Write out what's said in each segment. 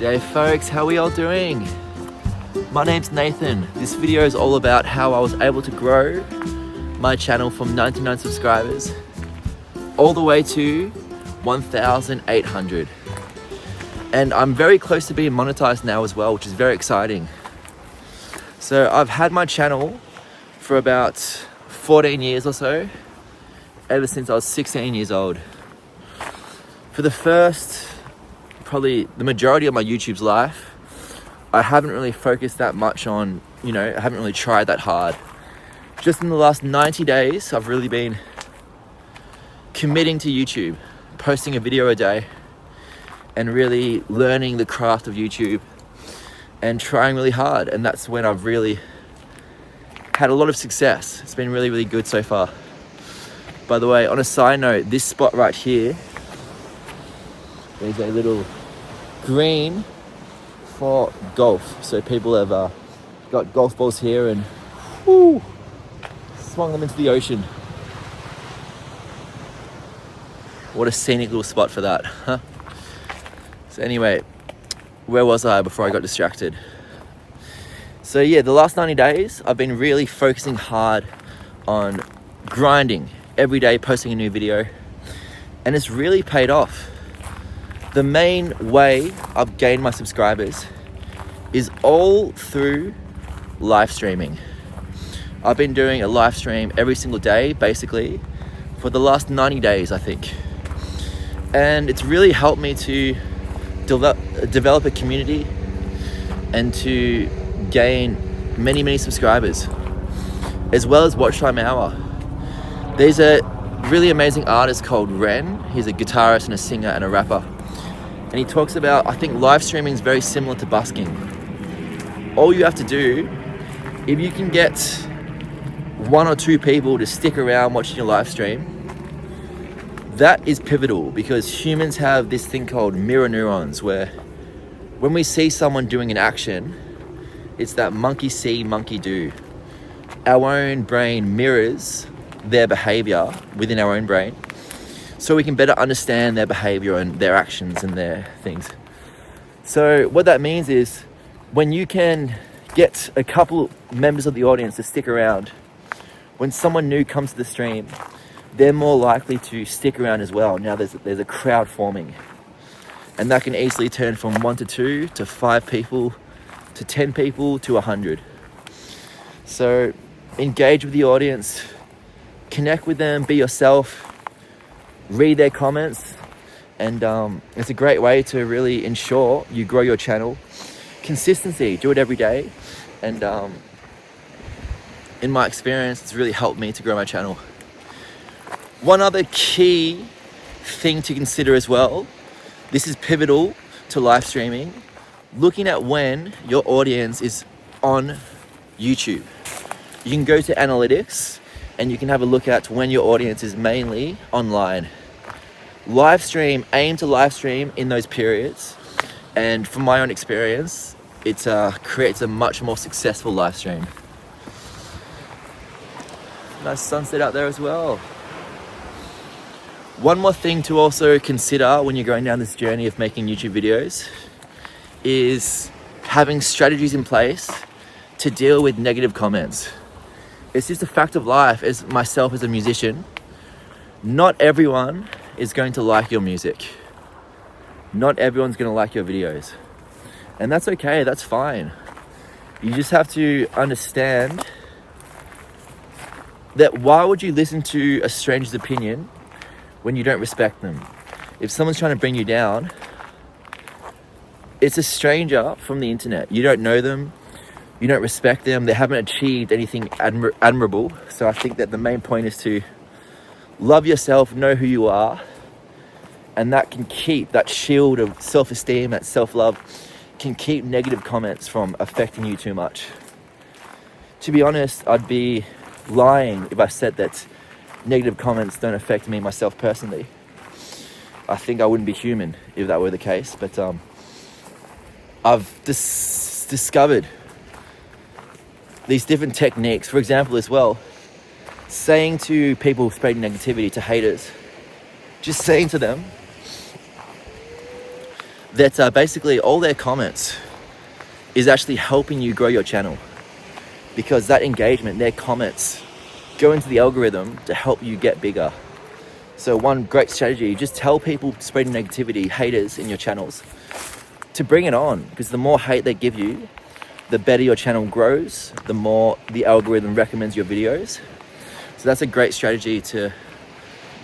G'day folks, how are we all doing? My name's Nathan. This video is all about how I was able to grow my channel from 99 subscribers all the way to 1,800. And I'm very close to being monetized now as well, which is very exciting. So I've had my channel for about 14 years or so, ever since I was 16 years old. For the first, probably the majority of my YouTube's life, I haven't really focused that much on, I haven't really tried that hard. Just in the last 90 days, I've really been committing to YouTube, posting a video a day, and really learning the craft of YouTube and trying really hard. And that's when I've really had a lot of success. It's been really, really good so far. By the way, on a side note, this spot right here, there's a little green for golf. So people have got golf balls here and swung them into the ocean. What a scenic little spot for that, huh? So anyway, where was I before I got distracted? So yeah, the last 90 days, I've been really focusing hard on grinding every day, posting a new video, and it's really paid off. The main way I've gained my subscribers is all through live streaming. I've been doing a live stream every single day, basically, for the last 90 days, I think. And it's really helped me to develop a community and to gain many, many subscribers, as well as watch time hour. There's a really amazing artist called Ren. He's a guitarist and a singer and a rapper. And he talks about, I think live streaming is very similar to busking. All you have to do, if you can get 1 or 2 people to stick around watching your live stream, that is pivotal, because humans have this thing called mirror neurons, where when we see someone doing an action, it's that monkey see, monkey do. Our own brain mirrors their behavior within our own brain, so we can better understand their behavior and their actions and their things. So what that means is, when you can get a couple members of the audience to stick around, when someone new comes to the stream, they're more likely to stick around as well. Now there's a crowd forming, and that can easily turn from 1 to 2 to 5 people to 10 people to 100. So engage with the audience, connect with them, be yourself, read their comments, and it's a great way to really ensure you grow your channel. Consistency, do it every day, and in my experience, it's really helped me to grow my channel. One other key thing to consider as well, this is pivotal to live streaming, looking at when your audience is on YouTube. You can go to analytics and you can have a look at when your audience is mainly online. Aim to live stream in those periods, and from my own experience, it creates a much more successful live stream. Nice sunset out there as well. One more thing to also consider when you're going down this journey of making YouTube videos is having strategies in place to deal with negative comments. It's just a fact of life. As myself as a musician, not everyone is going to like your music. Not everyone's going to like your videos. And that's okay, that's fine. You just have to understand that why would you listen to a stranger's opinion when you don't respect them? If someone's trying to bring you down, it's a stranger from the internet. You don't know them, you don't respect them, they haven't achieved anything admirable. So I think that the main point is to love yourself, know who you are, and that can keep that shield of self-esteem, that self-love, can keep negative comments from affecting you too much. To be honest, I'd be lying if I said that negative comments don't affect me myself personally. I think I wouldn't be human if that were the case, but I've discovered these different techniques. For example, as well, saying to people spreading negativity, to haters, just saying to them, that basically all their comments is actually helping you grow your channel, because that engagement, their comments, go into the algorithm to help you get bigger. So one great strategy, just tell people spreading negativity, haters in your channels, to bring it on, because the more hate they give you, the better your channel grows, the more the algorithm recommends your videos. So that's a great strategy to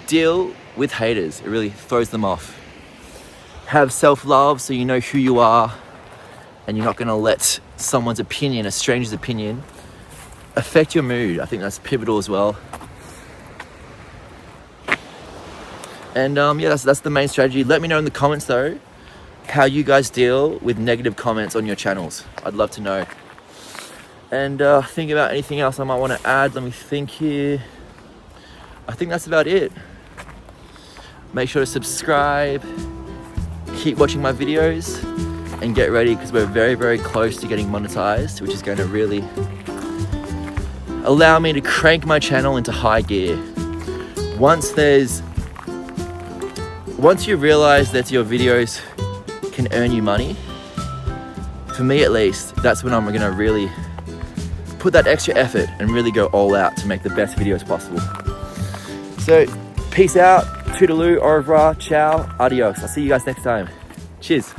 deal with haters. It really throws them off. Have self-love, so you know who you are, and you're not gonna let someone's opinion, a stranger's opinion, affect your mood. I think that's pivotal as well. And yeah, that's the main strategy. Let me know in the comments though, how you guys deal with negative comments on your channels. I'd love to know. And think about anything else I might want to add. Let me think here. I think that's about it. Make sure to subscribe, keep watching my videos, and get ready, because we're very, very close to getting monetized, which is going to really allow me to crank my channel into high gear. Once you realize that your videos can earn you money, for me at least, that's when I'm gonna really put that extra effort and really go all out to make the best videos possible. So, peace out, toodaloo, au revoir, ciao, adios. I'll see you guys next time. Cheers.